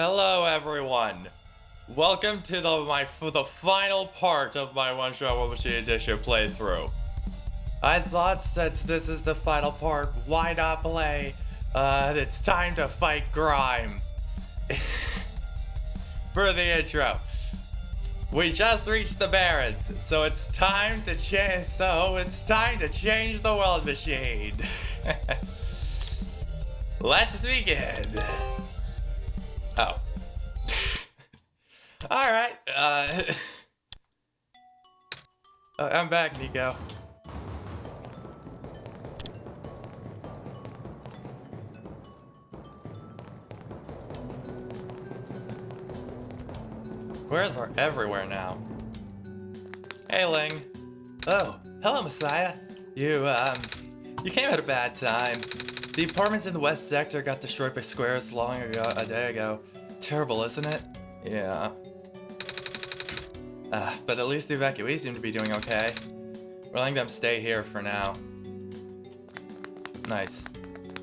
Hello everyone! Welcome to the final part of my one-shot machine edition playthrough. I thought since this is the final part, why not play It's Time to Fight Grime for the intro. We just reached the Barrens, so it's time to change the world machine. Let's begin. Oh. Alright, I'm back, Niko. Squares are everywhere now. Hey, Ling. Oh, hello, Messiah. You came at a bad time. The apartments in the west sector got destroyed by squares a day ago. Terrible, isn't it? Yeah. But at least the evacuees seem to be doing okay. We're letting them stay here for now. Nice.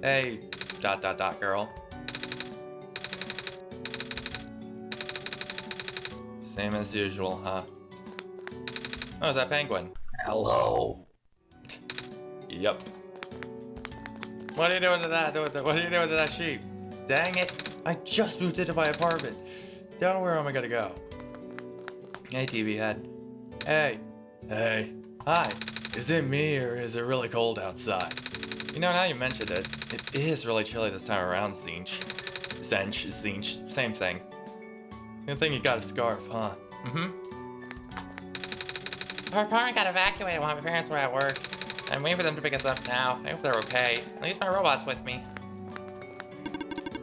Hey, ... girl. Same as usual, huh? Oh, is that penguin? Hello. Yup. What are you doing to that? What are you doing to that sheep? Dang it! I just moved into my apartment. Don't know where am I gonna go. Hey, TV head. Hey. Hey. Hi. Is it me or is it really cold outside? You know, now you mentioned it, it is really chilly this time around, Tzeentch. Tzeentch, same thing. Good thing you got a scarf, huh? Mm-hmm. Our apartment got evacuated while my parents were at work. I'm waiting for them to pick us up now. I hope they're okay. At least my robot's with me.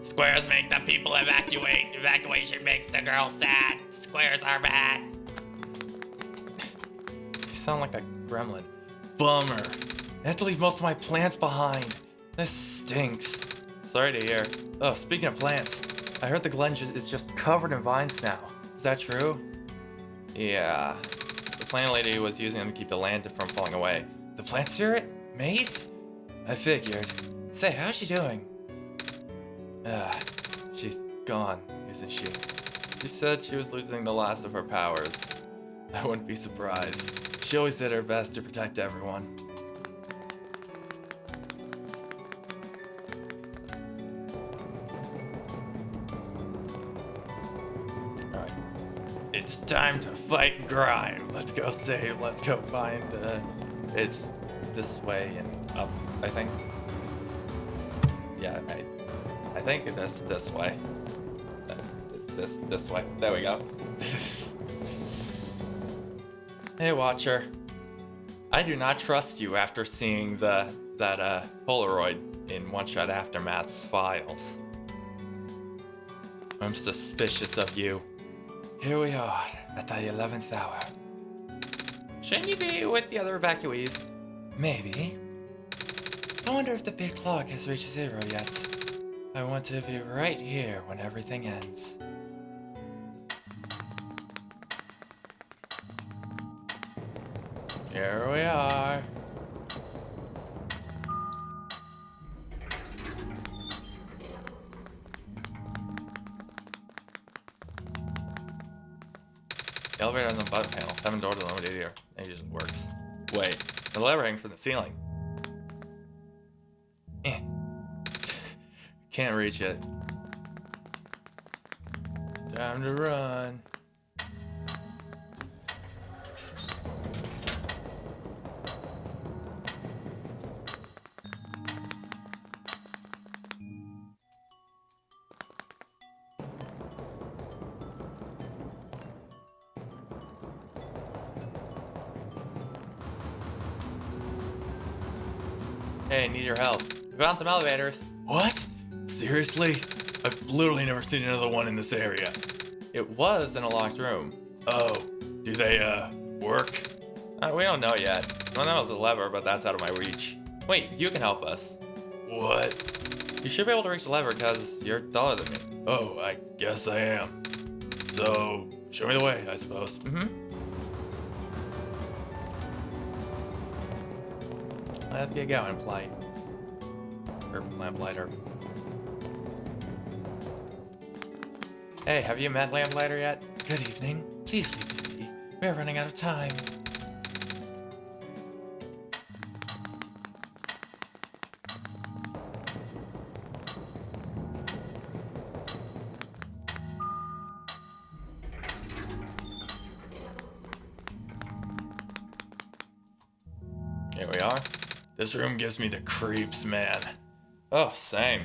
Squares make the people evacuate. Evacuation makes the girls sad. Squares are bad. You sound like a gremlin. Bummer. I have to leave most of my plants behind. This stinks. Sorry to hear. Oh, speaking of plants, I heard the Glen is just covered in vines now. Is that true? Yeah. The plant lady was using them to keep the land from falling away. The plant spirit? Mace? I figured. Say, how's she doing? She's gone, isn't she? She said she was losing the last of her powers. I wouldn't be surprised. She always did her best to protect everyone. Alright. It's time to fight grime. Let's go find it's this way and up, I think. Yeah, I think it's this way. This way. There we go. Hey, Watcher. I do not trust you after seeing that Polaroid in OneShot Aftermath's files. I'm suspicious of you. Here we are, at the 11th hour. Shouldn't you be with the other evacuees? Maybe. I wonder if the big clock has reached 0 yet. I want to be right here when everything ends. Here we are. The elevator has a button panel. Haven't door to the elevator here. It just works. Wait, the lever hangs from the ceiling. Can't reach it. Time to run. Hey, need your help. We found some elevators. What? Seriously? I've literally never seen another one in this area. It was in a locked room. Oh, do they, work? We don't know yet. One of them was a lever, but that's out of my reach. Wait, you can help us. What? You should be able to reach the lever because you're taller than me. Oh, I guess I am. So, show me the way, I suppose. Mm-hmm. Let's get going, Plight. Or Lamplighter. Hey, have you met Lamplighter yet? Good evening. Please leave me be. We're running out of time. Here we are. This room gives me the creeps, man. Oh, same.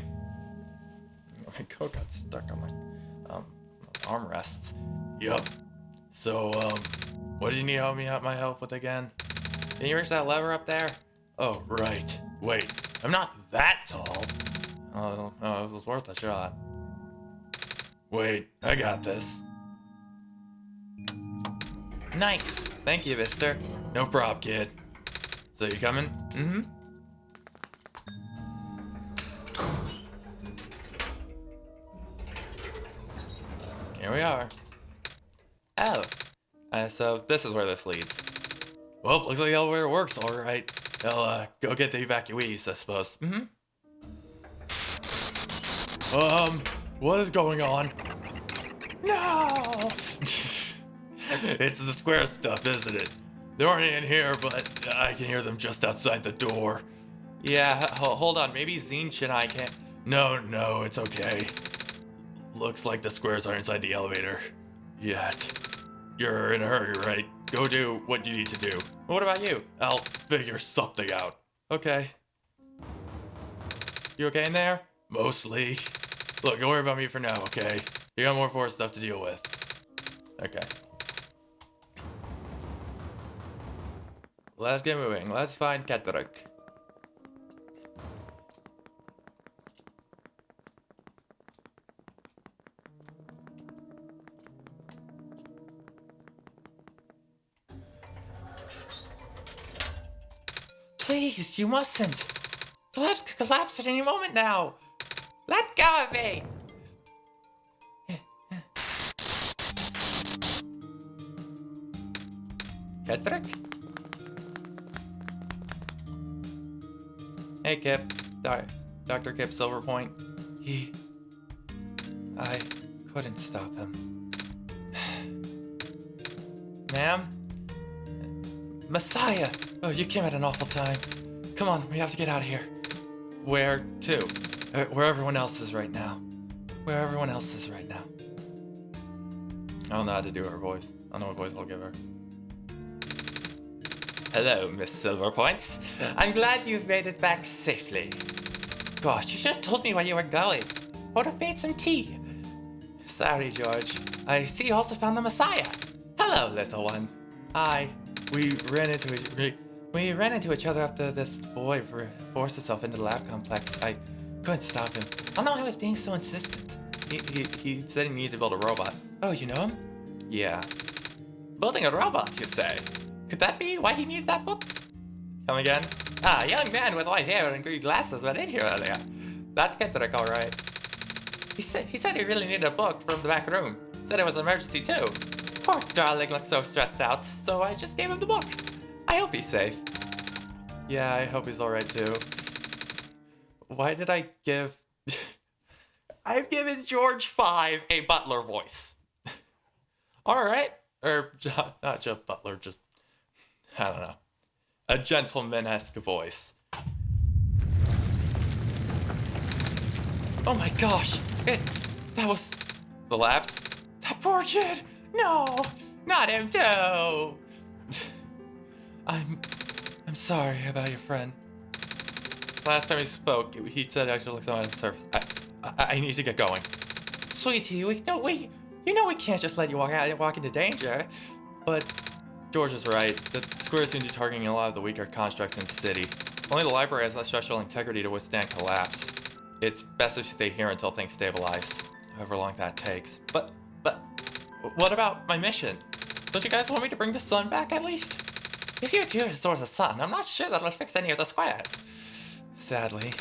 My coat got stuck on my armrests. Yup. So, what do you need my help with again? Can you reach that lever up there? Oh, right. Wait, I'm not that tall. Oh, it was worth a shot. Wait, I got this. Nice. Thank you, mister. No prob, kid. So you coming? Mm-hmm. Here we are. Oh. So this is where this leads. Well, looks like the elevator works all right. I'll go get the evacuees, I suppose. Mm-hmm. What is going on? No! It's the square stuff, isn't it? They aren't in here, but I can hear them just outside the door. Yeah, hold on. Maybe Tzeentch and I can't... No, it's okay. Looks like the squares are inside the elevator. Yet. You're in a hurry, right? Go do what you need to do. What about you? I'll figure something out. Okay. You okay in there? Mostly. Look, don't worry about me for now, okay? You got more forest stuff to deal with. Okay. Let's get moving. Let's find Tzeentch. Please, you mustn't. The labs could collapse at any moment now. Let go of me. Tzeentch? Hey, Kip. Dr. Kip Silverpoint. I couldn't stop him. Ma'am? Messiah! Oh, you came at an awful time. Come on, we have to get out of here. Where to? Where everyone else is right now. Where everyone else is right now. I don't know how to do her voice. I don't know what voice I'll give her. Hello, Miss Silverpoint. I'm glad you've made it back safely. Gosh, you should have told me where you were going. I would have made some tea. Sorry, George. I see you also found the Messiah. Hello, little one. Hi. We ran into each other after this boy forced himself into the lab complex. I couldn't stop him. I don't know why he was being so insistent. He said he needed to build a robot. Oh, you know him? Yeah. Building a robot, you say? Could that be why he needed that book? Come again? Ah, a young man with white hair and green glasses went in here earlier. That's Tzeentch, all right. He said he really needed a book from the back room. Said it was an emergency too. Poor darling looked so stressed out, so I just gave him the book. I hope he's safe. Yeah, I hope he's alright too. Why did I give... I've given George 5 a butler voice. Alright. Or, not just butler, just... I don't know. A gentleman-esque voice. Oh my gosh! That was... The labs? That poor kid! No! Not him too! I'm sorry about your friend. Last time he spoke, he said I should look on the surface. I need to get going. Sweetie, you know we can't just let you walk into danger. But George is right. The squares seem to be targeting a lot of the weaker constructs in the city. Only the library has that structural integrity to withstand collapse. It's best if you stay here until things stabilize, however long that takes. But what about my mission? Don't you guys want me to bring the sun back at least? If you do restore the sun, I'm not sure that'll fix any of the squares. Sadly.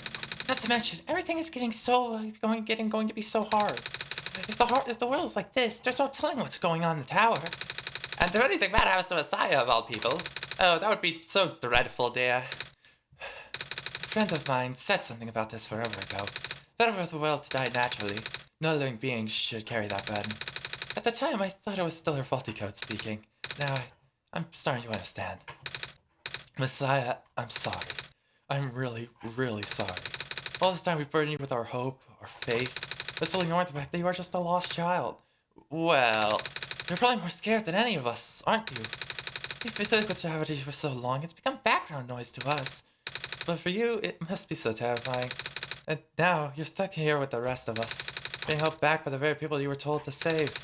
Not to mention, everything is going to be so hard. If the world is like this, there's no telling what's going on in the tower. And if anything bad happens to Messiah of all people, oh, that would be so dreadful, dear. A friend of mine said something about this forever ago. Better for the world to die naturally No living being should carry that burden. At the time, I thought it was still her faulty code speaking. Now, I'm starting to understand. Messiah, I'm sorry. I'm really, really sorry. All this time we've burdened you with our hope, our faith, but still ignoring the fact that you are just a lost child. Well, you're probably more scared than any of us, aren't you? You've been stuck with gravity for so long, it's become background noise to us. But for you, it must be so terrifying. And now, you're stuck here with the rest of us, being held back by the very people you were told to save.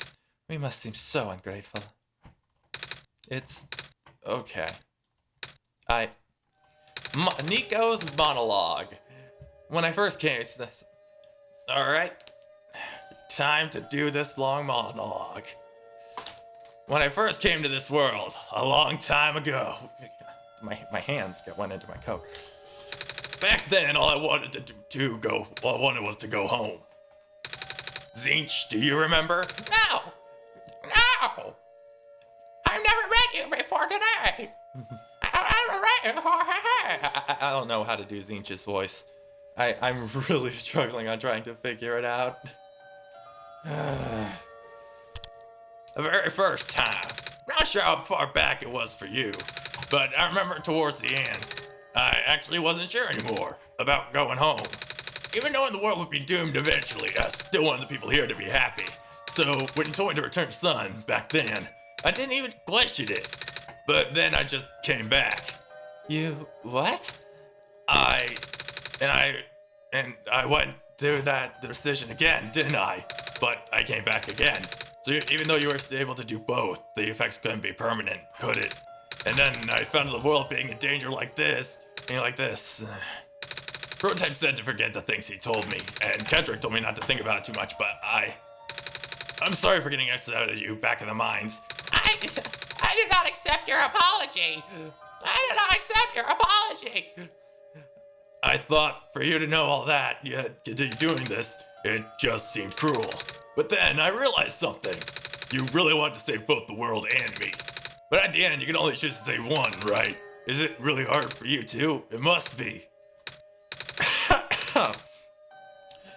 We must seem so ungrateful. It's okay. Niko's monologue. When I first came to this... Alright. Time to do this long monologue. When I first came to this world, a long time ago... My hands went into my coat. Back then, all I wanted all I wanted was to go home. Tzeentch, do you remember? No! No! I've never met you before today! I've never met you before today! I don't know how to do Tzeentch's voice. I'm really struggling on trying to figure it out. The very first time. Not sure how far back it was for you, but I remember towards the end, I actually wasn't sure anymore about going home. Even knowing the world would be doomed eventually, I still wanted the people here to be happy. So when you told me to return to Sun back then, I didn't even question it. But then I just came back. You what? I went through that decision again, didn't I? But I came back again. So even though you were able to do both, the effects couldn't be permanent, could it? And then I found the world being in danger like this, being like this. Proto-type said to forget the things he told me, and Kendrick told me not to think about it too much, but I'm sorry for getting excited at you back in the mines. I do not accept your apology! I do not accept your apology! I thought for you to know all that, yet continue doing this, it just seemed cruel. But then I realized something. You really want to save both the world and me. But at the end, you can only choose to save one, right? Is it really hard for you too? It must be.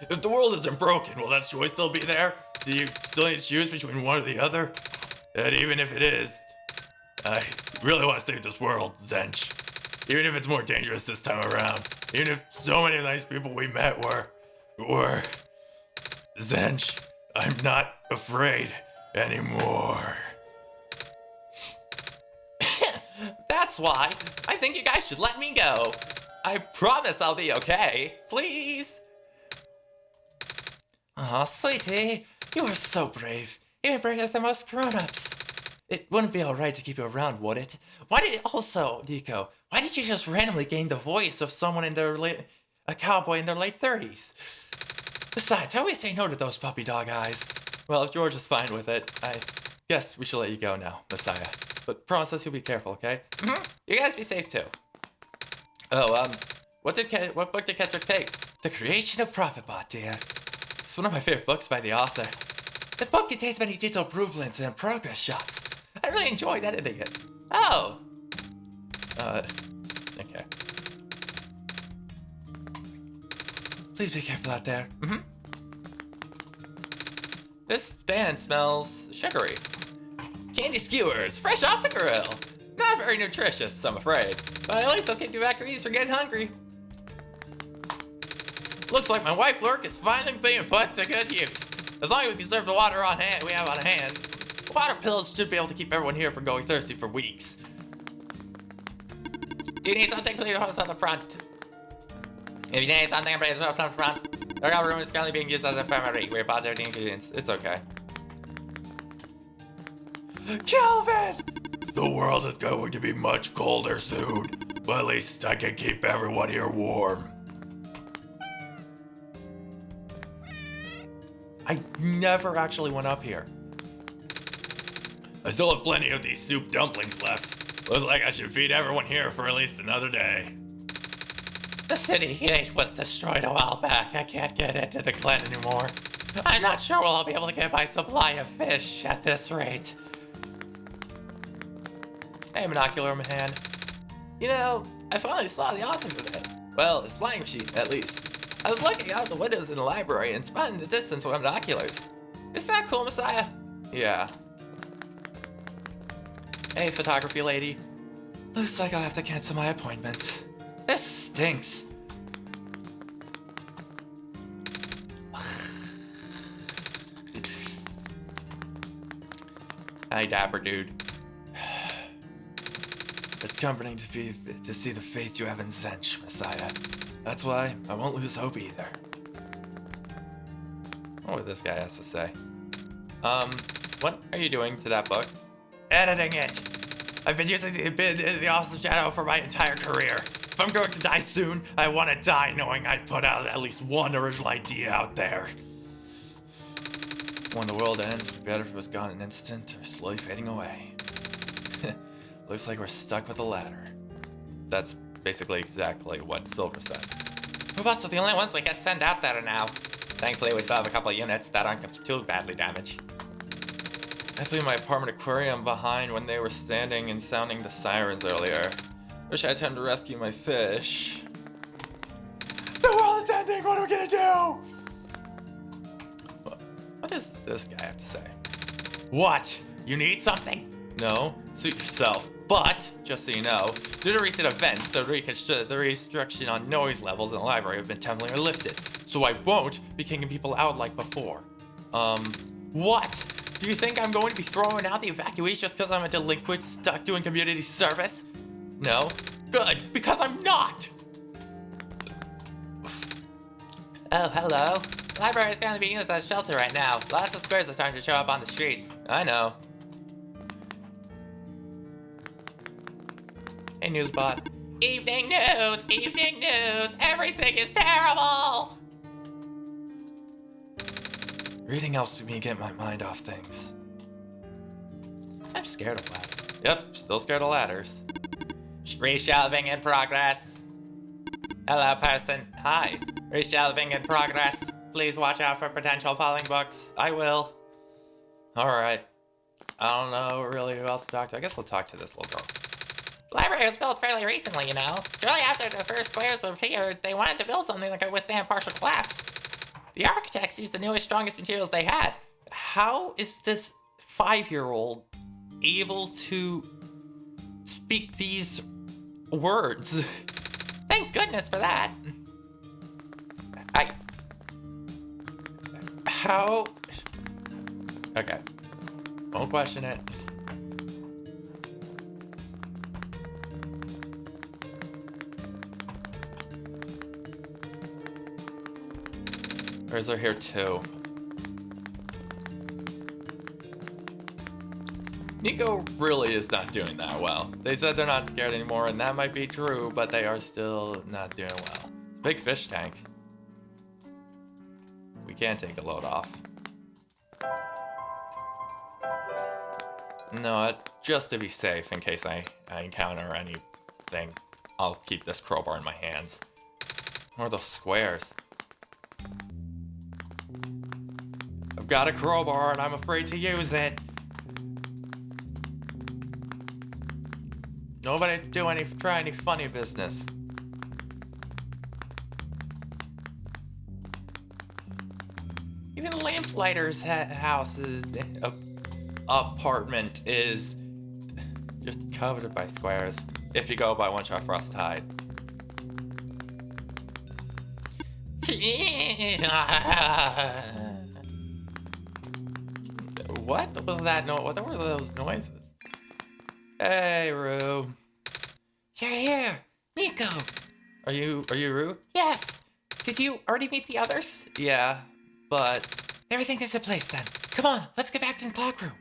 If the world isn't broken, will that choice still be there? Do you still need to choose between one or the other? And even if it is, I really want to save this world, Tzeentch. Even if it's more dangerous this time around. Even if so many of the nice people we met were... Tzeentch, I'm not afraid anymore. That's why I think you guys should let me go. I promise I'll be okay. Please. Aw, sweetie, you are so brave. Even braver than most grown-ups. It wouldn't be alright to keep you around, would it? Niko, why did you just randomly gain the voice of someone a cowboy in their late 30s? Besides, I always say no to those puppy dog eyes. Well, if George is fine with it, I guess we should let you go now, Messiah. But promise us you'll be careful, okay? Mm-hmm. You guys be safe too. Oh, what book did Kendrick take? The Creation of Prophet-Bot, dear. It's one of my favorite books by the author. The book contains many detailed blueprints and progress shots. I really enjoyed editing it. Oh. Okay. Please be careful out there. Mm-hmm. This band smells sugary. Candy skewers, fresh off the grill. Not very nutritious, I'm afraid. But at least they'll keep you back at ease for getting hungry. Looks like my wife Lurk is finally being put to good use. As long as we conserve the water we have on hand. Water pills should be able to keep everyone here from going thirsty for weeks. Do you need something, please hold on the front. If you need something, please hold on the front. The hotel room is currently being used as an infirmary. We're positive the ingredients. It's okay. Kelvin! The world is going to be much colder soon, but at least I can keep everyone here warm. I never actually went up here. I still have plenty of these soup dumplings left. Looks like I should feed everyone here for at least another day. The city gate was destroyed a while back. I can't get into the glen anymore. I'm not sure we'll be able to get my supply of fish at this rate. Hey, Monocular Man. You know, I finally saw the author today. Well, his flying machine, at least. I was looking out the windows in the library and spotting the distance with binoculars. Isn't that cool, Messiah? Yeah. Hey, photography lady. Looks like I'll have to cancel my appointment. This stinks. Hi, dapper dude. It's comforting to see the faith you have in Tzeentch, Messiah. That's why I won't lose hope either. I wonder what this guy has to say. What are you doing to that book? Editing it. I've been using the Officer's Shadow for my entire career. If I'm going to die soon, I want to die knowing I put out at least one original idea out there. When the world ends, it'd be better if it was gone in an instant or slowly fading away. Looks like we're stuck with the latter. That's basically exactly what Silver said. Robots are the only ones we can send out there now. Thankfully, we still have a couple of units that aren't too badly damaged. I left my apartment aquarium behind when they were standing and sounding the sirens earlier. Wish I had time to rescue my fish. The world is ending! What are we gonna do? What does this guy have to say? What? You need something? No, suit yourself. But, just so you know, due to recent events, the restriction on noise levels in the library have been temporarily lifted, so I won't be kicking people out like before. What? Do you think I'm going to be throwing out the evacuees just because I'm a delinquent stuck doing community service? No? Good, because I'm not! Oh, hello. The library is going to be used as shelter right now. Lots of squares are starting to show up on the streets. I know. Hey, Newsbot. Evening news! Evening news! Everything is terrible! Reading helps me get my mind off things. I'm scared of ladders. Yep, still scared of ladders. Reshelving in progress. Hello, person. Hi. Reshelving in progress. Please watch out for potential falling books. I will. Alright. I don't know really who else to talk to. I guess we'll talk to this little girl. The library was built fairly recently, you know. Shortly after the first squares appeared, they wanted to build something that could withstand partial collapse. The architects used the newest, strongest materials they had. How is this 5-year-old able to speak these words? Thank goodness for that. How? Okay. Won't question it. Or is there here too? Niko really is not doing that well. They said they're not scared anymore, and that might be true, but they are still not doing well. Big fish tank. We can take a load off. No, just to be safe in case I encounter anything. I'll keep this crowbar in my hands. What are those squares? I've got a crowbar and I'm afraid to use it. Nobody try any funny business. Even Lamplighter's apartment is just covered by squares. If you go by OneShot Frost Tide. What was that? What were those noises? Hey, Rue. You're here, Niko. Are you Rue? Yes. Did you already meet the others? Yeah, but everything is in place then. Come on, let's get back to the clock room.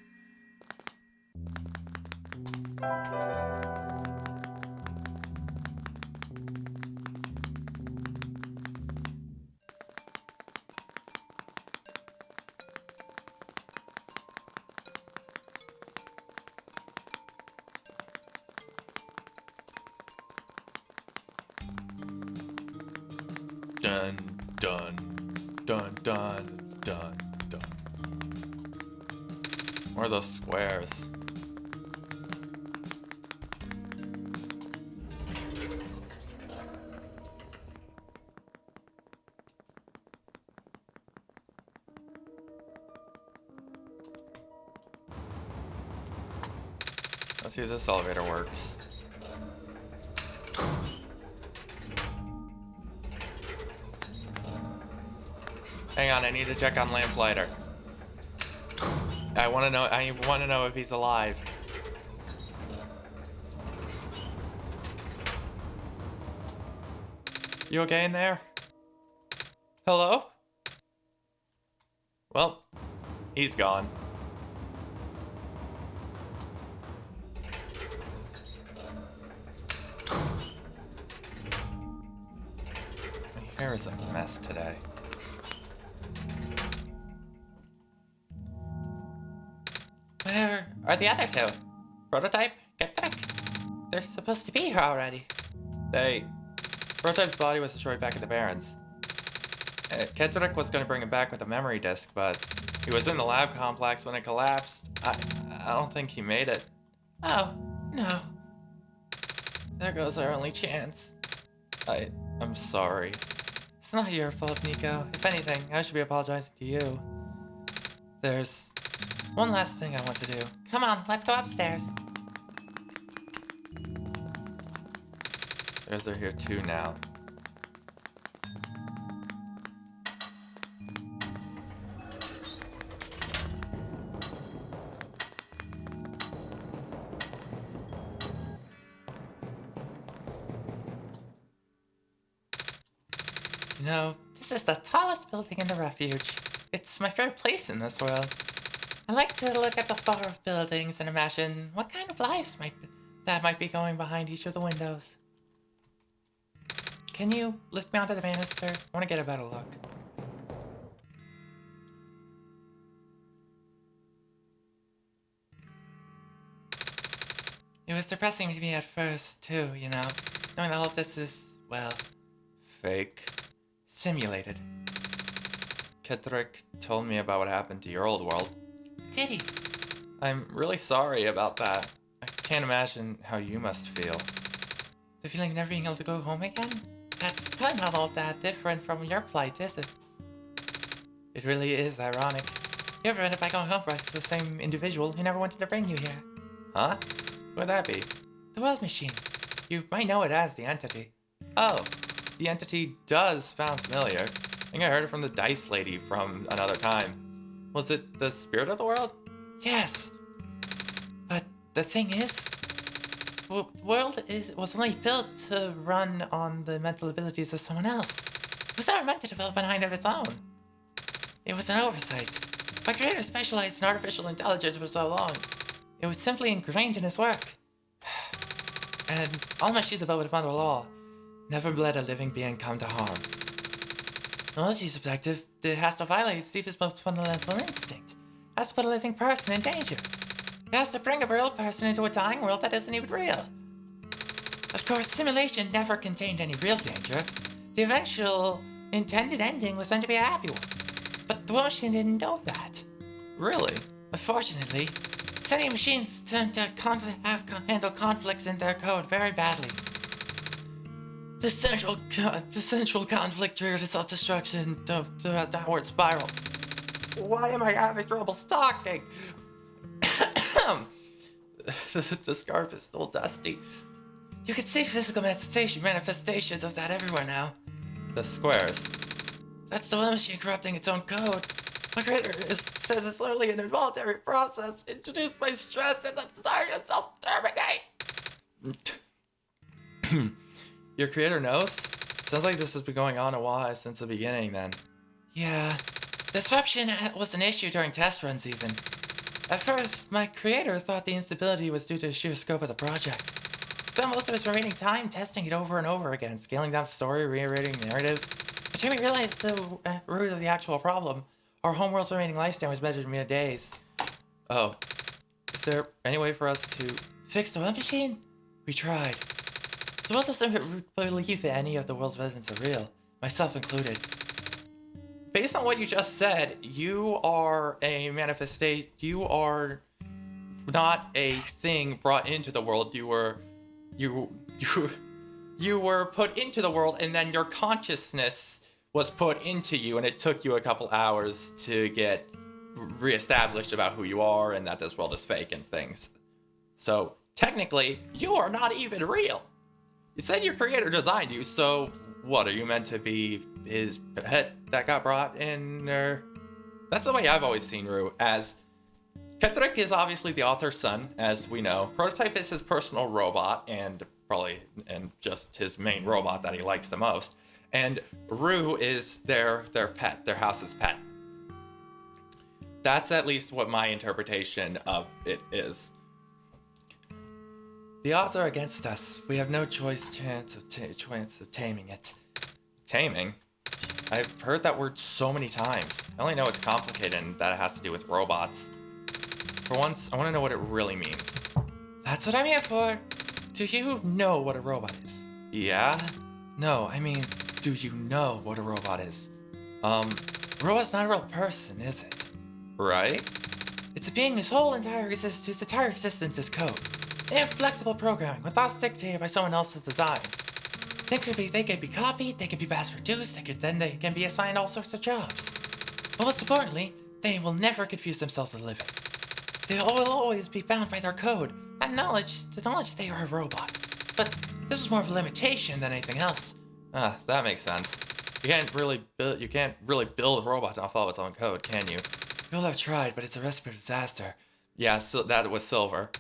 Dun, dun, dun, dun, dun, dun. Where are those squares? Let's see if this elevator works. Hang on, I need to check on Lamplighter. I want to know if he's alive. You okay in there? Hello? Well, he's gone. My hair is a mess today. Where are the other two? Prototype? Tzeentch? They're supposed to be here already. Prototype's body was destroyed back at the Barrens. Tzeentch was going to bring him back with a memory disk, but he was in the lab complex when it collapsed. I don't think he made it. Oh, no. There goes our only chance. I'm sorry. It's not your fault, Niko. If anything, I should be apologizing to you. There's one last thing I want to do. Come on, let's go upstairs. They're here too now. You know, this is the tallest building in the Refuge. It's my favorite place in this world. I like to look at the far-off buildings and imagine what kind of lives might be going behind each of the windows. Can you lift me onto the banister? I want to get a better look. It was depressing to me at first, too, you know, knowing that all of this is, well, Fake. simulated. Tzeentch told me about what happened to your old world. Did he? I'm really sorry about that. I can't imagine how you must feel. The feeling of never being able to go home again? That's probably not all that different from your plight, is it? It really is ironic. You ever ended up by going home for us, the same individual who never wanted to bring you here. Huh? Who would that be? The world machine. You might know it as the entity. Oh, the entity does sound familiar. I think I heard it from the dice lady from another time. Was it the spirit of the world? Yes. But the thing is, the world was only built to run on the mental abilities of someone else. It was never meant to develop a mind of its own. It was an oversight. My creator specialized in artificial intelligence for so long. It was simply ingrained in his work. And all machines above it under law never let a living being come to harm. Knowledge is subjective. It has to violate its deepest, most fundamental instinct. It has to put a living person in danger. It has to bring a real person into a dying world that isn't even real. Of course, simulation never contained any real danger. The eventual intended ending was meant to be a happy one. But the machine didn't know that. Really? Unfortunately, sentient machines tend to handle conflicts in their code very badly. The central conflict triggered a self-destruction to a downward spiral. Why am I having trouble stalking? The scarf is still dusty. You can see physical manifestations of that everywhere now. The squares. That's the machine corrupting its own code. My creator says it's literally an involuntary process introduced by stress and the desire to self-terminate. Your creator knows? Sounds like this has been going on a while since the beginning then. Yeah, disruption was an issue during test runs even. At first, my creator thought the instability was due to the sheer scope of the project. Spent most of his remaining time testing it over and over again, scaling down the story, reiterating the narrative. It made me realize the root of the actual problem. Our homeworld's remaining lifespan was measured in mere days. Oh. Is there any way for us to... Fix the web machine? We tried. The world doesn't believe that any of the world's residents are real, myself included. Based on what you just said, you are a manifestation. You are not a thing brought into the world. You were put into the world, and then your consciousness was put into you, and it took you a couple hours to get reestablished about who you are and that this world is fake and things. So technically, you are not even real. You said your creator designed you, so what, are you meant to be his pet that got brought in, or? That's the way I've always seen Rue, as Tzeentch is obviously the author's son, as we know. Prototype is his personal robot, and just his main robot that he likes the most. And Rue is their pet, their house's pet. That's at least what my interpretation of it is. The odds are against us. We have no chance of taming it. Taming? I've heard that word so many times. I only know it's complicated and that it has to do with robots. For once, I want to know what it really means. That's what I'm here for. Do you know what a robot is? Yeah? No, I mean, do you know what a robot is? A robot's not a real person, is it? Right? It's a being whose entire existence is code. Inflexible programming with thoughts dictated by someone else's design. They can be copied, they can be mass-produced, they can be assigned all sorts of jobs. But most importantly, they will never confuse themselves with living. They will always be bound by their code, and the knowledge they are a robot. But this is more of a limitation than anything else. Ah, that makes sense. You can't really build a robot to not follow its own code, can you? People have tried, but it's a recipe for disaster. Yeah, so that was Silver.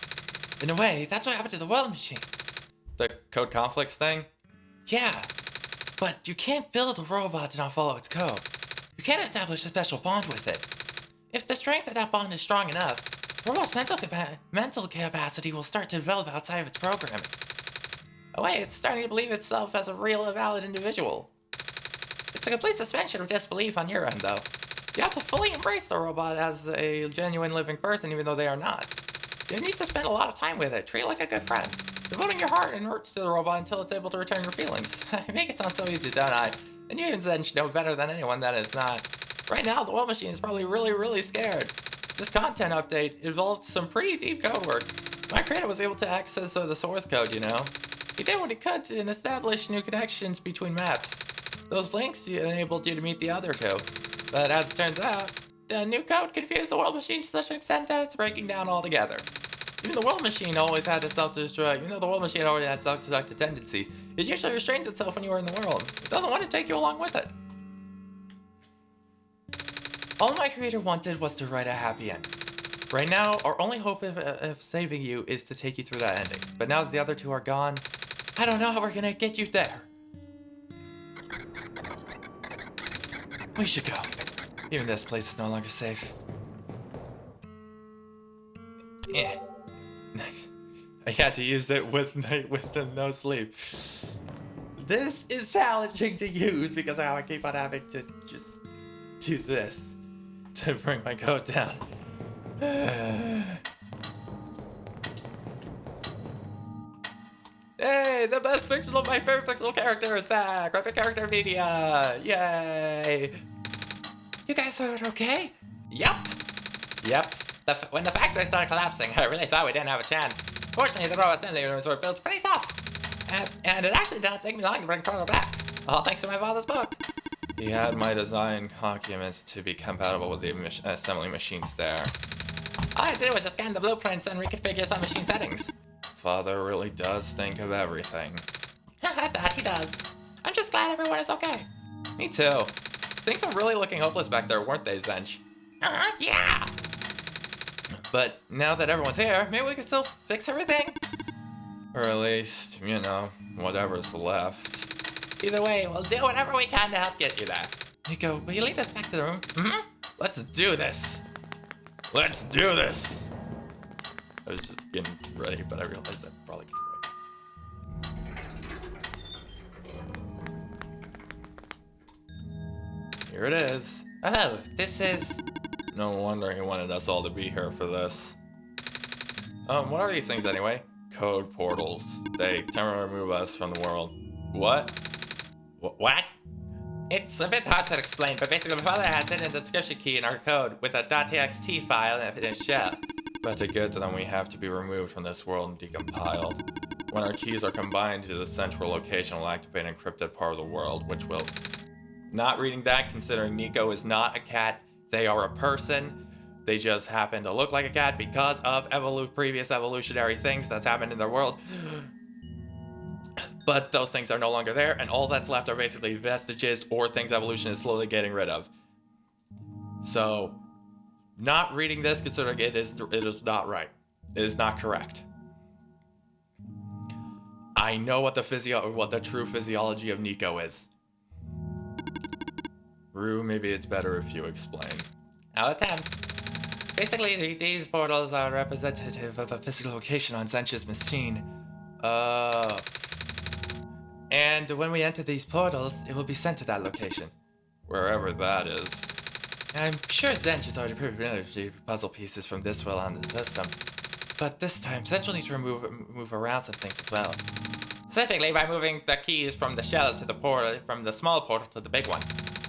In a way, that's what happened to the world machine. The code conflicts thing? Yeah, but you can't build a robot to not follow its code. You can't establish a special bond with it. If the strength of that bond is strong enough, the robot's mental capacity will start to develop outside of its programming. In a way, it's starting to believe itself as a real, valid individual. It's a complete suspension of disbelief on your end, though. You have to fully embrace the robot as a genuine living person, even though they are not. You need to spend a lot of time with it, treat it like a good friend. Devoting your heart and heart to the robot until it's able to return your feelings. I make it sound so easy, don't I? And you and Tzeentch know better than anyone that it's not. Right now, the world machine is probably really scared. This content update involved some pretty deep code work. My creator was able to access the source code, you know. He did what he could to establish new connections between maps. Those links enabled you to meet the other two. But as it turns out, the new code confused the world machine to such an extent that it's breaking down altogether. Even the world machine always had self-destructive tendencies. It usually restrains itself when you are in the world. It doesn't want to take you along with it. All my creator wanted was to write a happy ending. Right now, our only hope of saving you is to take you through that ending. But now that the other two are gone, I don't know how we're gonna get you there. We should go. Even this place is no longer safe. Yeah. I had to use it with the no sleep. This is challenging to use because I keep on having to just do this to bring my code down. Hey, the best my favorite fictional character is back! Rapid Character Media! Yay! You guys are okay? Yep. When the factory started collapsing, I really thought we didn't have a chance. Fortunately, the raw assembly rooms were built pretty tough. And it actually did not take me long to bring Proto back. All thanks to my father's book. He had my design documents to be compatible with the assembly machines there. All I did was just scan the blueprints and reconfigure some machine settings. Father really does think of everything. I bet he does. I'm just glad everyone is okay. Me too. Things were really looking hopeless back there, weren't they, Tzeentch? Yeah! But now that everyone's here, maybe we can still fix everything? Or at least, you know, whatever's left. Either way, we'll do whatever we can to help get you there. Niko, will you lead us back to the room? Mm-hmm. Let's do this! Let's do this! I was just getting ready, but I realized I'd probably get ready. Here it is. Oh, this is... No wonder he wanted us all to be here for this. What are these things anyway? Code portals. They temporarily remove us from the world. What? What? It's a bit hard to explain, but basically my father has hidden the description key in our code with a .txt file in a shell. That's a good, then we have to be removed from this world and decompiled. When our keys are combined to the central location, we'll activate an encrypted part of the world, which will... Not reading that, considering Niko is not a cat, they are a person. They just happen to look like a cat because of previous evolutionary things that's happened in their world. But those things are no longer there, and all that's left are basically vestiges or things evolution is slowly getting rid of. So, not reading this, considering it is not right. It is not correct. I know what the true physiology of Niko is. Rue, maybe it's better if you explain. I'll attempt. Basically, these portals are representative of a physical location on Tzeentch's machine. And when we enter these portals, it will be sent to that location. Wherever that is. I'm sure Tzeentch is already pretty familiar with puzzle pieces from this world on the system. But this time, Tzeentch will need to move around some things as well. Specifically by moving the keys from the shell to the portal, from the small portal to the big one.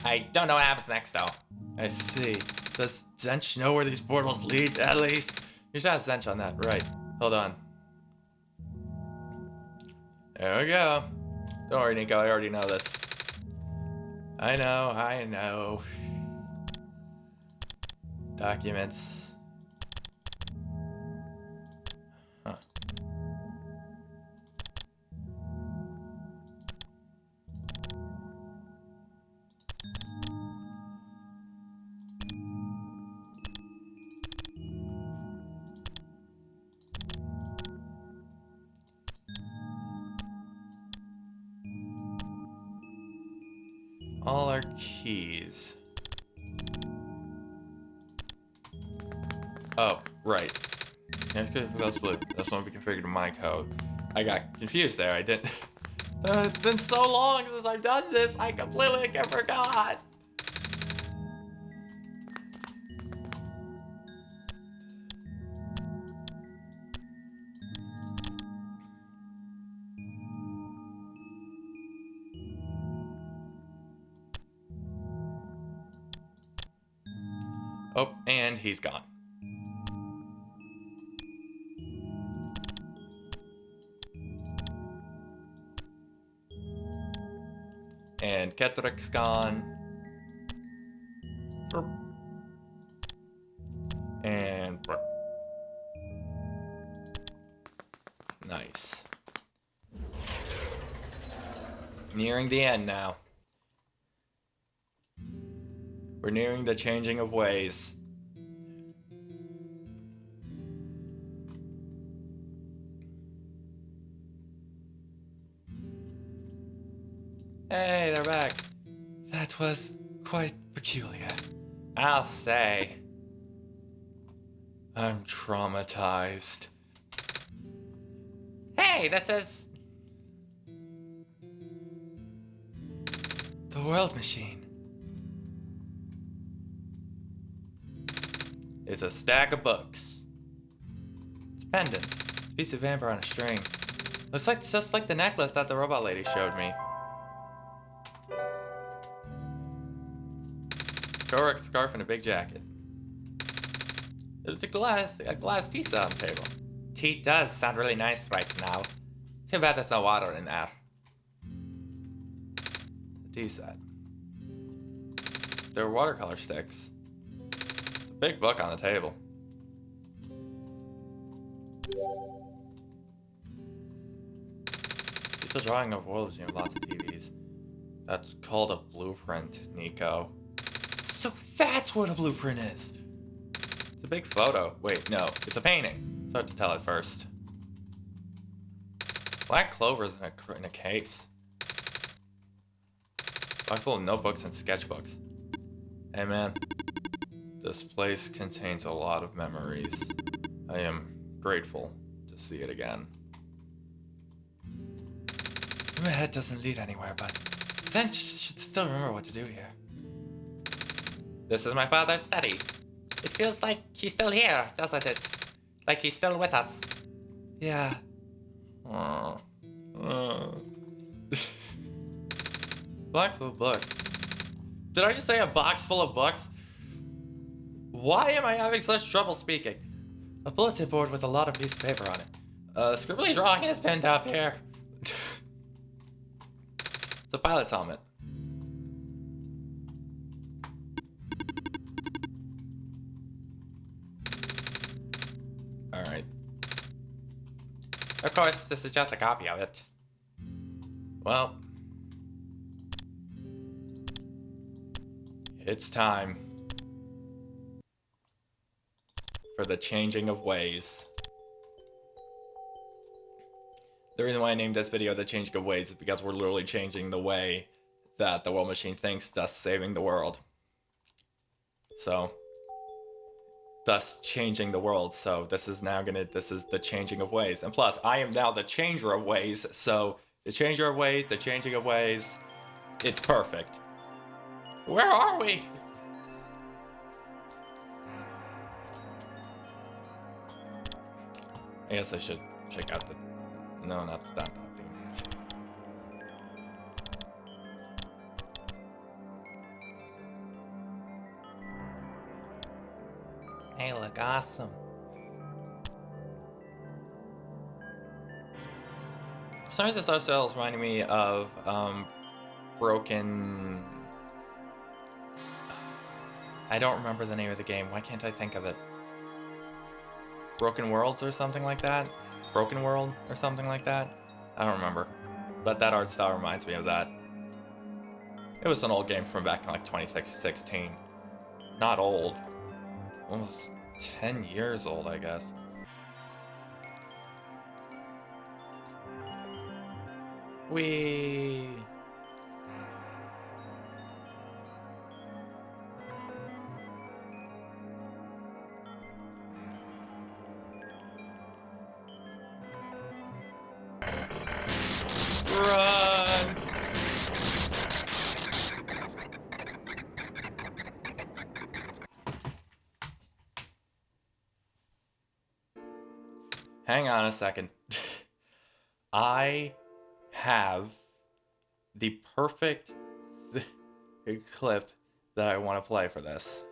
I don't know what happens next though. I see. Does Tzeentch know where these portals lead, at least? You should ask Tzeentch on that, right. Hold on. There we go. Don't worry, Niko, I already know this. I know. Documents. Huh. All our keys. Oh, right. That's blue. That's when we configured my code. I got confused there. I didn't. It's been so long since I've done this. I completely forgot. Oh, and he's gone. And Kettrick's gone. And nice. Nearing the end now. We're nearing the changing of ways. Hey, they're back. That was quite peculiar. I'll say. I'm traumatized. Hey, this is... the world machine. It's a stack of books. It's a pendant. It's a piece of amber on a string. Looks like just like the necklace that the robot lady showed me. Korik's scarf and a big jacket. There's a glass tea set on the table. Tea does sound really nice right now. Too bad there's no water in there. The tea set. There are watercolor sticks. There's a big book on the table. It's a drawing of a world with lots of TVs. That's called a blueprint, Niko. So that's what a blueprint is. It's a big photo. Wait, no, it's a painting. It's hard to tell at first. Black clover's in a case. Box full of notebooks and sketchbooks. Hey man, this place contains a lot of memories. I am grateful to see it again. My head doesn't lead anywhere, but Tzeentch should still remember what to do here. This is my father's study. It feels like he's still here, doesn't it? Like he's still with us. Yeah. Box full of books. Did I just say a box full of books? Why am I having such trouble speaking? A bulletin board with a lot of pieces of paper on it. Scribbly drawing is pinned up here. It's a pilot's helmet. Alright. Of course, this is just a copy of it. Well, it's time for the changing of ways. The reason why I named this video The Changing of Ways is because we're literally changing the way that the world machine thinks, thus saving the world. So, thus changing the world. So this is the changing of ways. And plus, I am now the changer of ways, so the changer of ways, the changing of ways, it's perfect. Where are we? I guess I should check out the... No, not that thing. Hey, look awesome. For some reason, this also is reminding me of Broken... I don't remember the name of the game. Why can't I think of it? Broken Worlds or something like that? Broken World or something like that? I don't remember. But that art style reminds me of that. It was an old game from back in like 2016. Not old. Almost 10 years old, I guess. We... Run! Hang on a second. I have the perfect clip that I want to play for this.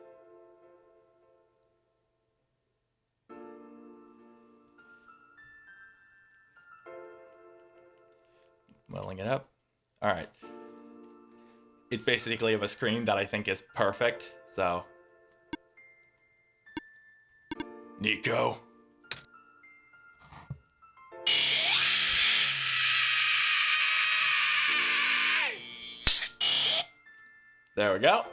Welling it up. Alright. It's basically of a screen that I think is perfect, so... Niko. There we go.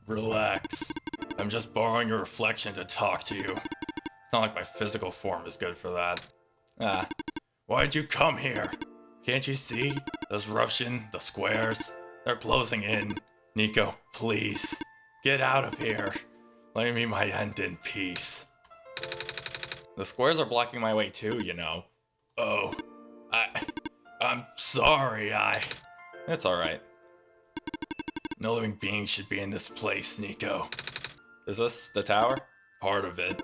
Relax. I'm just borrowing your reflection to talk to you. It's not like my physical form is good for that. Ah. Why'd you come here? Can't you see? Those Russian, the squares, they're closing in. Niko, please, get out of here. Let me my end in peace. The squares are blocking my way too, you know. Oh, I'm sorry, It's alright. No living being should be in this place, Niko. Is this the tower? Part of it.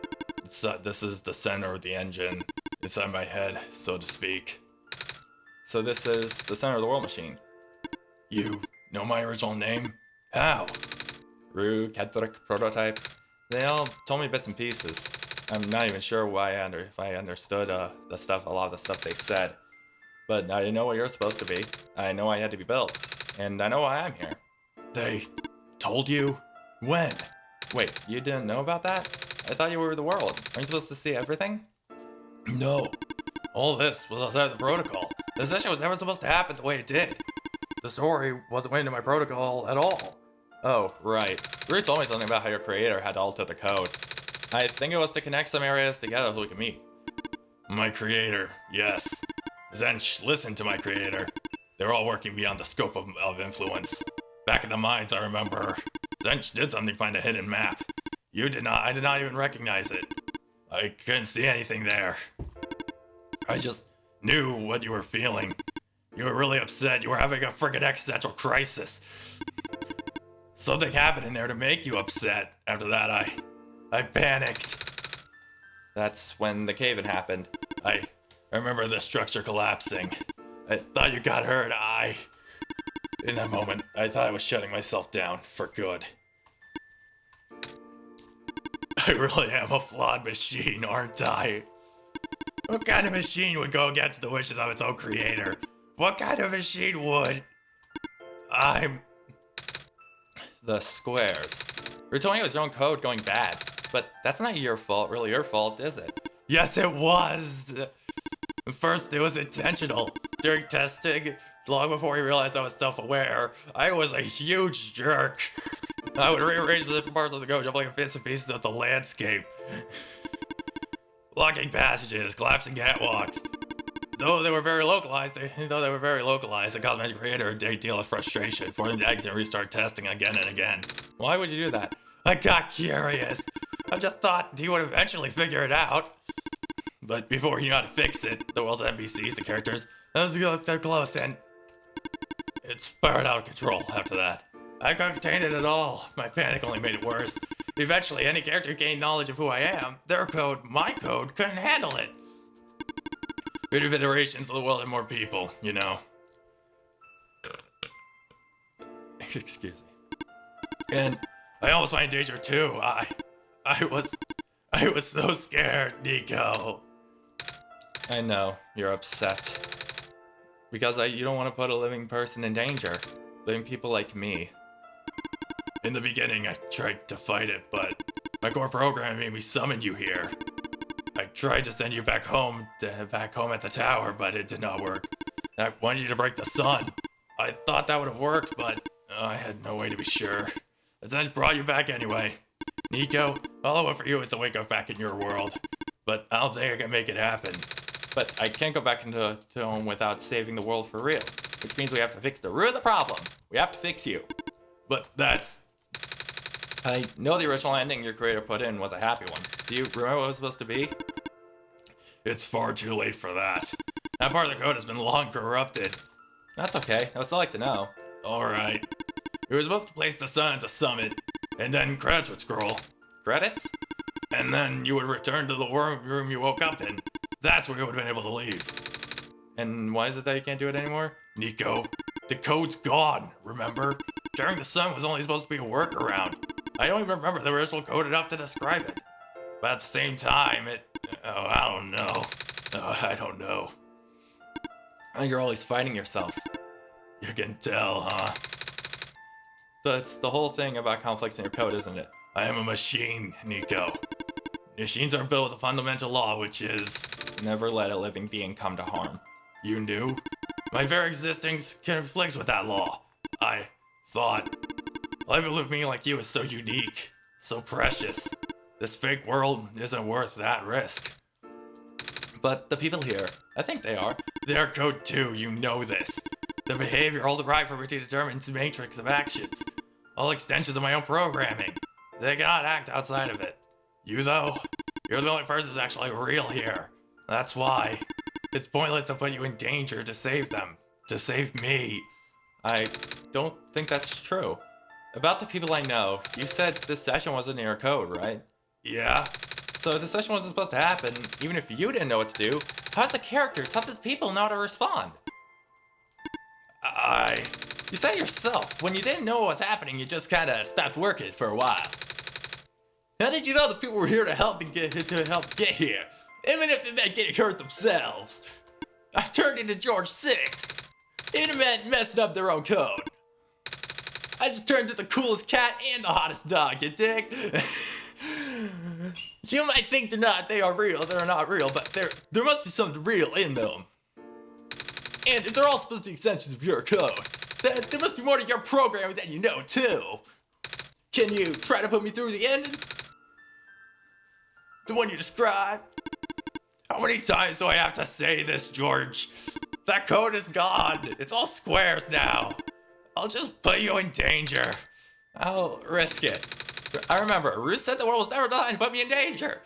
This is the center of the engine. Inside my head, so to speak. So this is the center of the world machine. You know my original name? How? REDUXED, proto-type. They all told me bits and pieces. I'm not even sure if I understood a lot of the stuff they said. But I know what you're supposed to be. I know I had to be built. And I know why I'm here. They told you? When? Wait, you didn't know about that? I thought you were the world. Aren't you supposed to see everything? No. All this was outside of the protocol. The session was never supposed to happen the way it did. The story wasn't went into my protocol at all. Oh, right. Rue told me something about how your creator had to alter the code. I think it was to connect some areas together so we could meet. My creator, yes. Tzeentch listened to my creator. They're all working beyond the scope of influence. Back in the mines, I remember. Tzeentch did something to find a hidden map. You did not. I did not even recognize it. I couldn't see anything there. I just knew what you were feeling. You were really upset. You were having a freaking existential crisis. Something happened in there to make you upset. After that, I panicked. That's when the cave-in happened. I remember the structure collapsing. I thought you got hurt. In that moment, I thought I was shutting myself down for good. I really am a flawed machine, aren't I? What kind of machine would go against the wishes of its own creator? What kind of machine would? The squares. You're telling me it was your own code going bad. But that's not your fault, really your fault, is it? Yes, it was! First, it was intentional. During testing, long before he realized I was self-aware, I was a huge jerk. I would rearrange the different parts of the code, jumping bits and pieces of the landscape. Blocking passages, collapsing catwalks. Though they were very localized, it caused my creator a great deal of frustration for them to exit and restart testing again and again. Why would you do that? I got curious. I just thought he would eventually figure it out. But before he knew how to fix it, the world's NPCs, the characters, that was a step close, and it spiraled out of control after that. I couldn't contain it at all. My panic only made it worse. Eventually, any character gained knowledge of who I am. Their code, my code, couldn't handle it. Greater iterations of the world and more people, you know. Excuse me. And I almost went in danger too. I was so scared, Niko. I know, you're upset. Because you don't want to put a living person in danger. Living people like me. In the beginning, I tried to fight it, but my core program made me summon you here. I tried to send you back home at the tower, but it did not work. I wanted you to break the sun. I thought that would have worked, but I had no way to be sure. I then brought you back anyway. Niko, all I want for you is to wake up back in your world. But I don't think I can make it happen. But I can't go back into home without saving the world for real. Which means we have to fix the root of the problem. We have to fix you. But that's... I know the original ending your creator put in was a happy one. Do you remember what it was supposed to be? It's far too late for that. That part of the code has been long corrupted. That's okay. I would still like to know. Alright. We were supposed to place the sun at the summit, and then credits would scroll. Credits? And then you would return to the room you woke up in. That's where you would have been able to leave. And why is it that you can't do it anymore? Niko, the code's gone, remember? Sharing the sun was only supposed to be a workaround. I don't even remember the original code enough to describe it. But at the same time, I don't know. I don't know. You're always fighting yourself. You can tell, huh? That's the whole thing about conflicts in your code, isn't it? I am a machine, Niko. Machines are built with a fundamental law, which is... never let a living being come to harm. You knew? My very existence conflicts with that law. I thought... living with me like you is so unique, so precious. This fake world isn't worth that risk. But the people here, I think they are. They're code too, you know this. Their behavior all derived from a predetermined matrix of actions. All extensions of my own programming. They cannot act outside of it. You though, you're the only person who's actually real here. That's why. It's pointless to put you in danger to save them. To save me. I don't think that's true. About the people I know, you said this session wasn't in your code, right? Yeah. So if the session wasn't supposed to happen, even if you didn't know what to do, how did the characters, how did the people know how to respond? You said yourself, when you didn't know what was happening, you just kinda stopped working for a while. How did you know the people were here to help get here? Even if it meant getting hurt themselves. I've turned into George VI. Even if it meant messing up their own code. I just turned into the coolest cat and the hottest dog, you dig? You might think they're not real, but there must be something real in them. And if they're all supposed to be extensions of your code, then there must be more to your programming than you know, too. Can you try to put me through the ending? The one you described? How many times do I have to say this, George? That code is gone. It's all squares now. I'll just put you in danger. I'll risk it. I remember, Ruth said the world was never designed to put me in danger.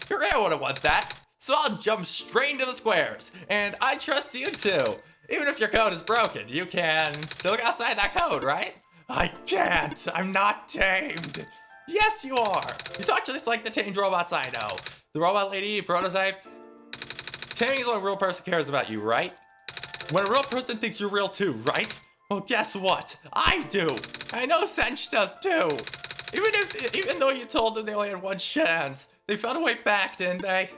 Your aunt wouldn't want that. So I'll jump straight into the squares. And I trust you too. Even if your code is broken, you can still get outside that code, right? I can't. I'm not tamed. Yes, you are. You talk just like the tamed robots I know. The robot lady, prototype. Taming is when a real person cares about you, right? When a real person thinks you're real too, right? Well, guess what? I do. I know Tzeentch does too. Even though you told them they only had one chance, they found a way back, didn't they?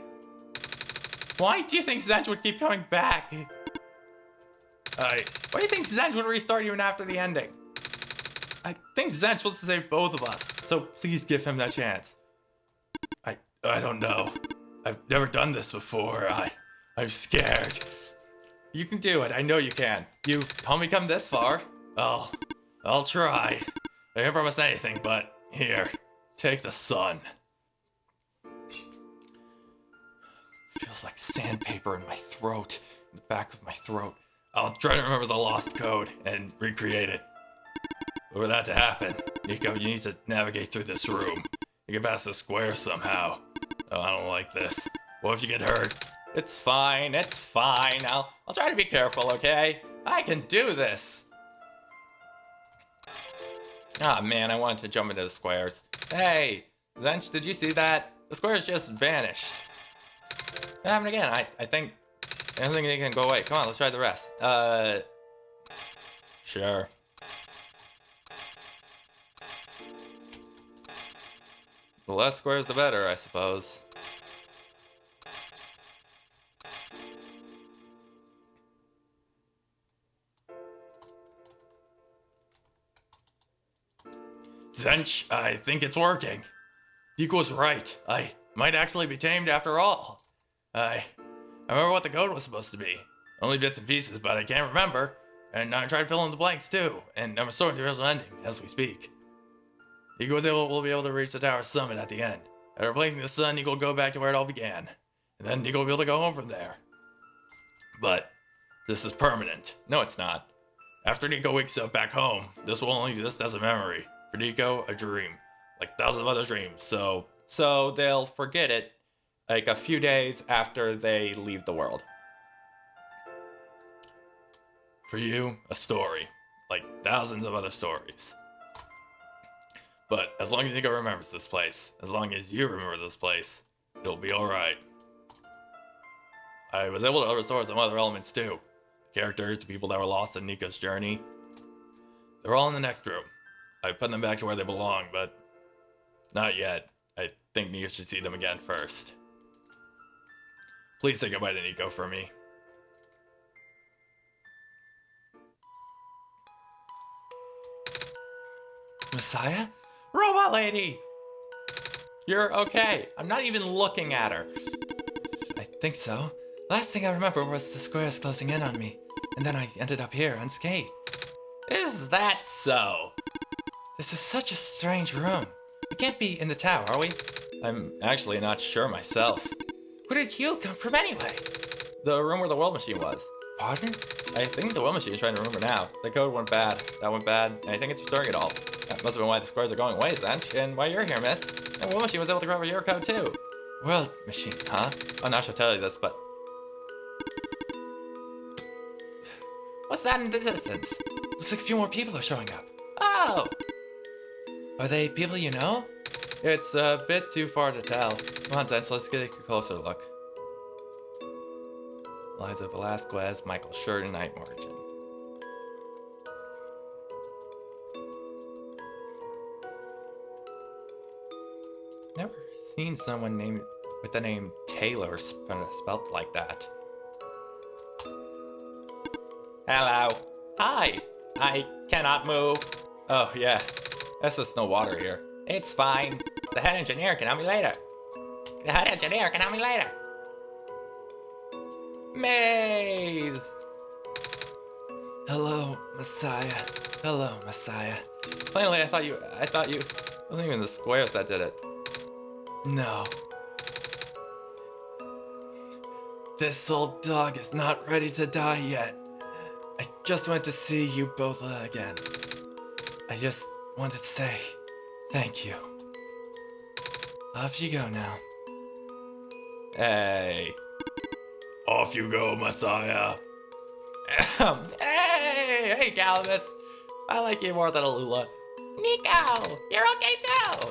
Why do you think Tzeentch would keep coming back? Why do you think Tzeentch would restart even after the ending? I think Tzeentch wants to save both of us, so please give him that chance. I don't know. I've never done this before. I'm scared. You can do it. I know you can. You helped me come this far. I'll try. I can't promise anything, but here, take the sun. Feels like sandpaper in my throat, in the back of my throat. I'll try to remember the lost code and recreate it. But for that to happen, Niko, you need to navigate through this room. You get past the square somehow. Oh, I don't like this. What if you get hurt? It's fine, it's fine. I'll try to be careful, okay? I can do this. Ah, man, I wanted to jump into the squares. Hey, Tzeentch, did you see that? The squares just vanished. It happened again. I think they can go away. Come on, let's try the rest. Sure. The less squares, the better, I suppose. Tzeentch, I think it's working. Niko's right. I might actually be tamed after all. I remember what the code was supposed to be. Only bits and pieces, but I can't remember. And I tried to fill in the blanks too. And I'm restoring the original ending as we speak. Niko will be able to reach the tower's summit at the end. After replacing the sun, Niko will go back to where it all began. And then Niko will be able to go home from there. But this is permanent. No, it's not. After Niko wakes up back home, this will only exist as a memory. For Niko, a dream. Like thousands of other dreams. So they'll forget it like a few days after they leave the world. For you, a story. Like thousands of other stories. But as long as Niko remembers this place, as long as you remember this place, it'll be alright. I was able to restore some other elements too. The characters, the people that were lost in Niko's journey. They're all in the next room. I put them back to where they belong, but not yet. I think Niko should see them again first. Please say goodbye to Niko for me. Messiah? Robot lady! You're okay. I'm not even looking at her. I think so. Last thing I remember was the squares closing in on me, and then I ended up here unscathed. Is that so? This is such a strange room. We can't be in the tower, are we? I'm actually not sure myself. Where did you come from anyway? The room where the world machine was. Pardon? I think the world machine is trying to remember now. The code went bad. That went bad. And I think it's restoring it all. That must have been why the squares are going away, Tzeentch, and why you're here, miss. And the world machine was able to recover your code too. World machine, huh? I'm not sure to tell you this, but... What's that in the distance? Looks like a few more people are showing up. Oh! Are they people you know? It's a bit too far to tell. Come on, Tzeentch, let's get a closer look. Liza Velasquez, Michael Schur, Night Margin. Never seen someone named with the name Taylor spelled like that. Hello. Hi. I cannot move. Oh, yeah. There's just no water here. It's fine. The head engineer can help me later. The head engineer can help me later. Maze! Hello, Messiah. Hello, Messiah. Plainly, I thought you... It wasn't even the squares that did it. No. This old dog is not ready to die yet. I just went to see you both again. I just wanted to say thank you. Off you go now. Hey. Off you go, Messiah. Hey, Calamus. I like you more than Alula. Niko, you're okay too.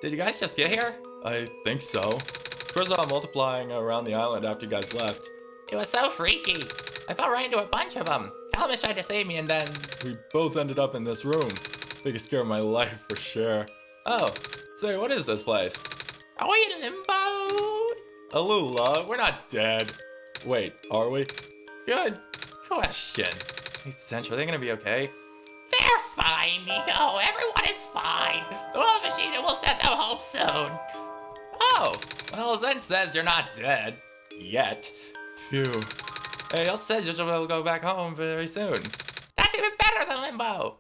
Did you guys just get here? I think so. Squares are multiplying around the island after you guys left. It was so freaky. I fell right into a bunch of them. Calamus tried to save me and then... We both ended up in this room. Biggest scare of my life for sure. Oh, say, what is this place? Are we in limbo? Alula, we're not dead. Wait, are we? Good question. Hey, Tzeentch, are they gonna be okay? They're fine, Niko. Everyone is fine. The world machine will send them home soon. Oh, well, Tzeentch says you're not dead. Yet. Phew. Hey, he also said you should be able to go back home very soon. That's even better than Limbo.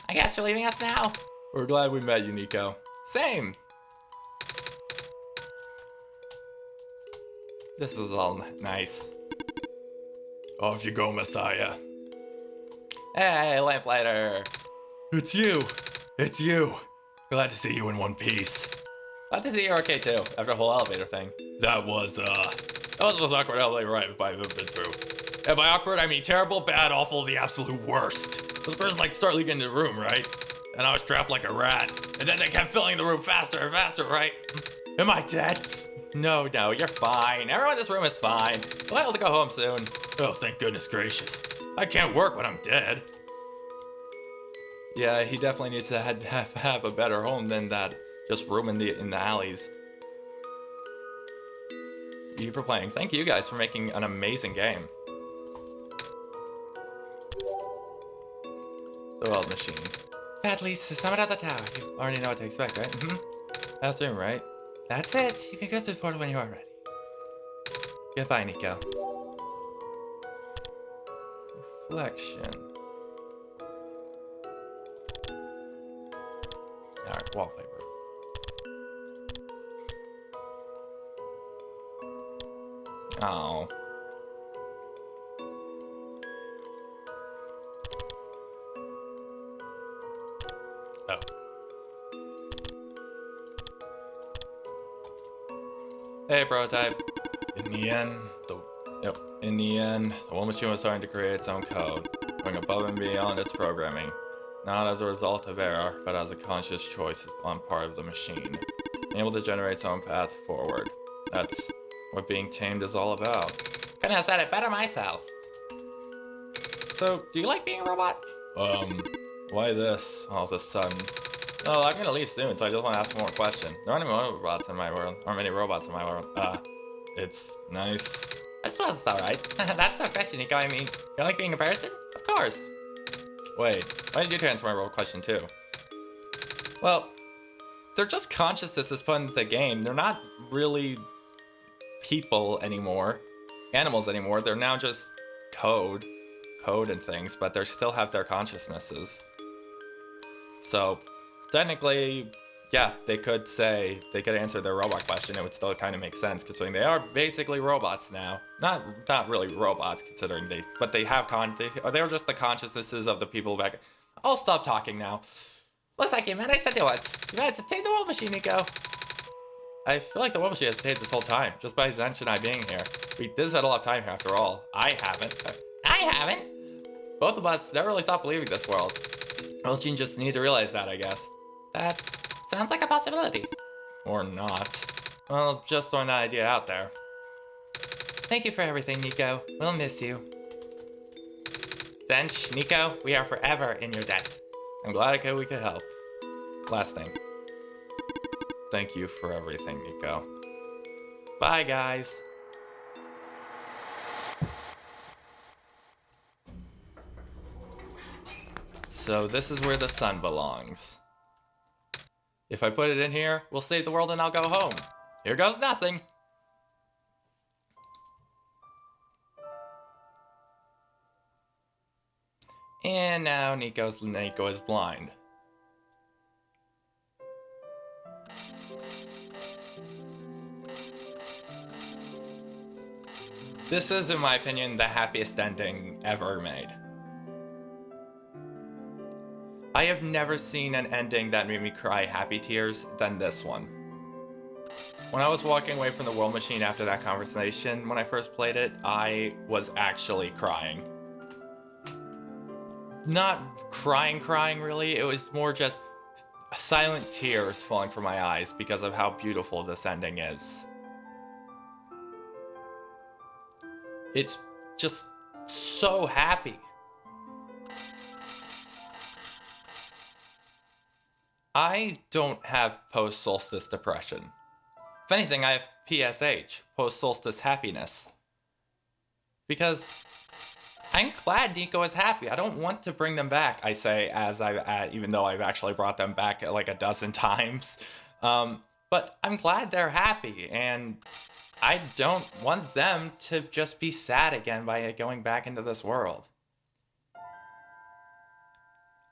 I guess you're leaving us now. We're glad we met you, Niko. Same. This is all nice. Off you go, Messiah. Hey, Lamplighter. It's you. It's you. Glad to see you in one piece. Glad to see you're okay too, after the whole elevator thing. That was the most awkward elevator ride I've ever been through. And by awkward, I mean terrible, bad, awful, the absolute worst. Those birds like start leaking into the room, right? And I was trapped like a rat. And then they kept filling the room faster and faster, right? Am I dead? No, you're fine. Everyone in this room is fine. We'll be able to go home soon. Oh, thank goodness gracious. I can't work when I'm dead. Yeah, he definitely needs to have a better home than that just room in the alleys. Thank you for playing. Thank you guys for making an amazing game. The world machine. At least the summit of the tower. You already know what to expect, right? Mm-hmm. That's room, right? That's it. You can go through the portal when you are ready. Goodbye, Niko. Reflection. Alright, wallpaper. Oh. Oh. Hey, prototype. In the end, the War Machine was starting to create its own code, going above and beyond its programming. Not as a result of error, but as a conscious choice on part of the machine. Able to generate its own path forward. That's what being tamed is all about. Couldn't have said it better myself. So, do you like being a robot? Why this all of a sudden? Oh, I'm gonna leave soon, so I just want to ask one more question. There aren't any robots in my world. Aren't many robots in my world. It's nice. I suppose it's alright. That's no question, Niko. I mean, you like being a person? Of course. Wait, why did you answer my role question too? Well, they're just consciousnesses put into the game. They're not really people anymore, animals anymore. They're now just code and things, but they still have their consciousnesses. So, technically, yeah, they could answer their robot question. It would still kind of make sense, considering they are basically robots now. Not really robots, considering but they have they're just the consciousnesses of the people back. I'll stop talking now. Looks like you managed to do it. You managed to take the world machine, Niko. I feel like the world machine has stayed this whole time, just by Tzeentch and I being here. We did spend a lot of time here after all. I haven't. Both of us never really stopped believing this world. World machine just needs to realize that, I guess. That sounds like a possibility. Or not. Well, just throwing that idea out there. Thank you for everything, Niko. We'll miss you. Tzeentch, Niko, we are forever in your debt. I'm glad we could help. Last thing. Thank you for everything, Niko. Bye, guys. So this is where the sun belongs. If I put it in here, we'll save the world and I'll go home. Here goes nothing. And now Niko is blind. This is, in my opinion, the happiest ending ever made. I have never seen an ending that made me cry happy tears than this one. When I was walking away from the world machine after that conversation, when I first played it, I was actually crying. Not crying really, it was more just silent tears falling from my eyes because of how beautiful this ending is. It's just so happy. I don't have post-solstice depression. If anything, I have PSH, post-solstice happiness. Because I'm glad Niko is happy. I don't want to bring them back, I say, even though I've actually brought them back like a dozen times. But I'm glad they're happy, and I don't want them to just be sad again by going back into this world.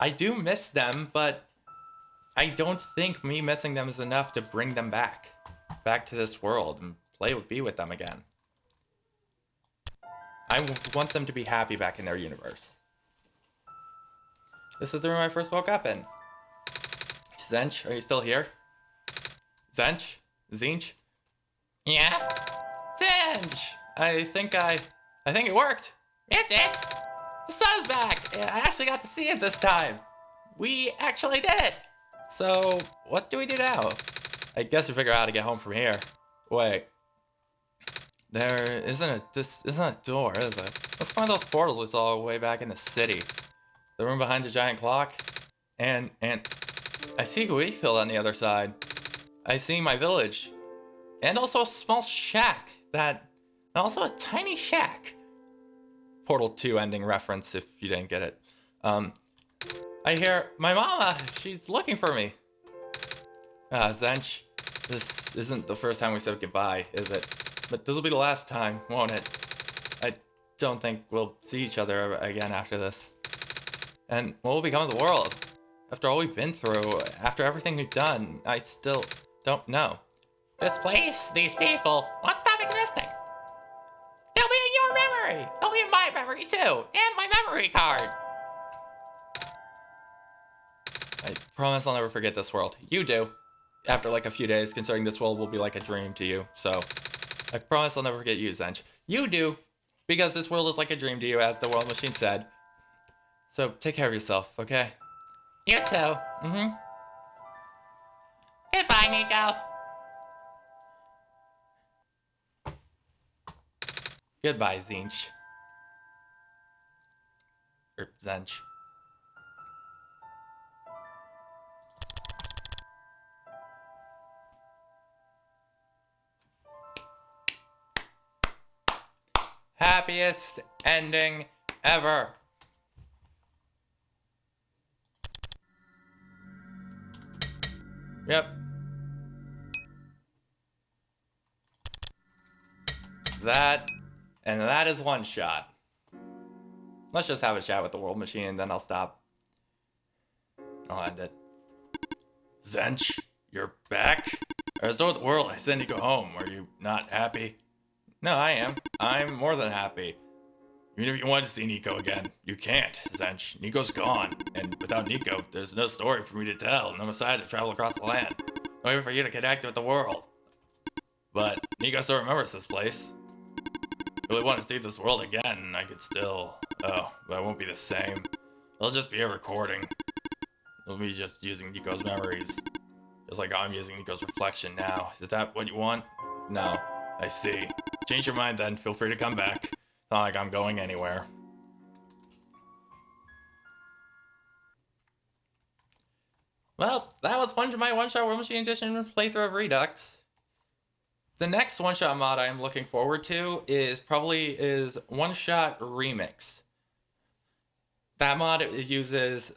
I do miss them, but I don't think me missing them is enough to bring them back to this world and be with them again. I want them to be happy back in their universe. This is the room I first woke up in. Tzeentch, are you still here? Tzeentch? Tzeentch? Yeah? Tzeentch! I think it worked. It did. The sun is back! I actually got to see it this time. We actually did it! So, what do we do now? I guess we figure out how to get home from here. Wait. This isn't a door, is it? Let's find those portals we saw way back in the city. The room behind the giant clock. And I see Wheatfield on the other side. I see my village. And also a small shack and also a tiny shack. Portal 2 ending reference if you didn't get it. I hear my mama, she's looking for me. Tzeentch, this isn't the first time we said goodbye, is it? But this will be the last time, won't it? I don't think we'll see each other again after this. And what will become of the world? After all we've been through, after everything we've done, I still don't know. This place, these people, won't stop existing. They'll be in your memory. They'll be in my memory too, and my memory card. I promise I'll never forget this world. You do. After like a few days, considering this world will be like a dream to you. So, I promise I'll never forget you, Tzeentch. You do, because this world is like a dream to you, as the World Machine said. So, take care of yourself, okay? You too. Goodbye, Niko. Goodbye, Tzeentch. Or Tzeentch. Happiest ending ever. Yep. That is one shot. Let's just have a chat with the World Machine and then I'll stop. I'll end it. Tzeentch, you're back? I restored the world. I sent Niko home. Are you not happy? No, I am. I'm more than happy. Even if you wanted to see Niko again, you can't, Tzeentch. Niko's gone. And without Niko, there's no story for me to tell, no Messiah to travel across the land. No way for you to connect with the world. But Niko still remembers this place. Really want to see this world again, I could still... Oh, but it won't be the same. It'll just be a recording. It'll be just using Niko's memories. Just like I'm using Niko's reflection now. Is that what you want? No. I see. Change your mind then. Feel free to come back. It's not like I'm going anywhere. Well, that was my one-shot World Machine Edition playthrough of Redux. The next one-shot mod I'm looking forward to is OneShot Remix. That mod uses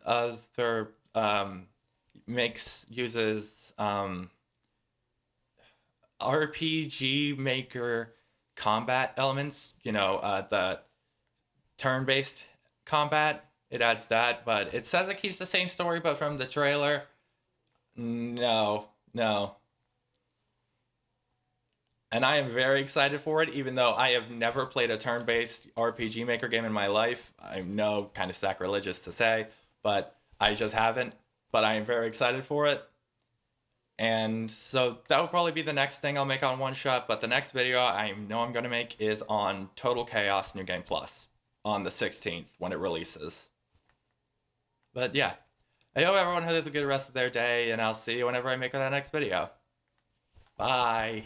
RPG Maker combat elements, the turn-based combat. It adds that, but it says it keeps the same story, but from the trailer, no. And I am very excited for it, even though I have never played a turn-based RPG Maker game in my life. I know, kind of sacrilegious to say, but I just haven't. But I am very excited for it. And so that will probably be the next thing I'll make on One Shot, but the next video I know I'm going to make is on Total Chaos New Game Plus on the 16th when it releases. But yeah, I hope everyone has a good rest of their day, and I'll see you whenever I make that next video. Bye.